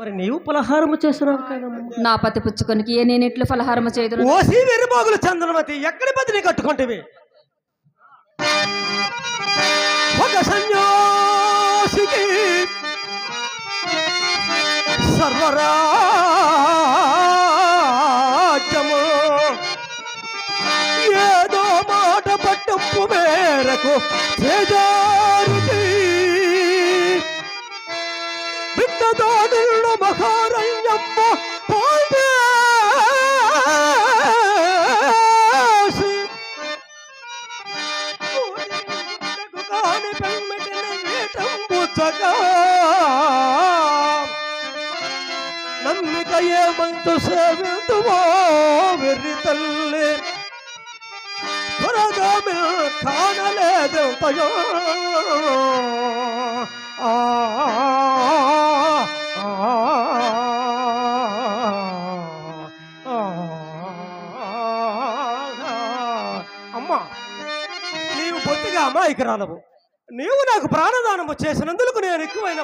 మరి నీవు పలహారము చేస్తున్నావు కదా? నా పతి పుచ్చుకొనికి నేనెట్లు పలహారము చేయదు? ఓసి వెరుబాగులు చంద్రమతి ఎక్కడి పతిని కట్టుకుంటేవి? ఒక సన్యాసికి సర్వరాజ్యము ఏదో మాట పట్టింపు మేరకు చేజారుతి బిడ్డదాడుల్లో మహారణ్యమ్మ పాల్పేసి కాని పెమ్మిటిని వీటంబుచగా నమ్మిక ఏమంతు సేవిందువో వెర్రి తల్లి త్వరగా కానలేదు అమ్మా, నీవు బొత్తిగా అమాయకురాలవు. నీవు నాకు ప్రాణదానము చేసినందుకు నేను ఎక్కువైన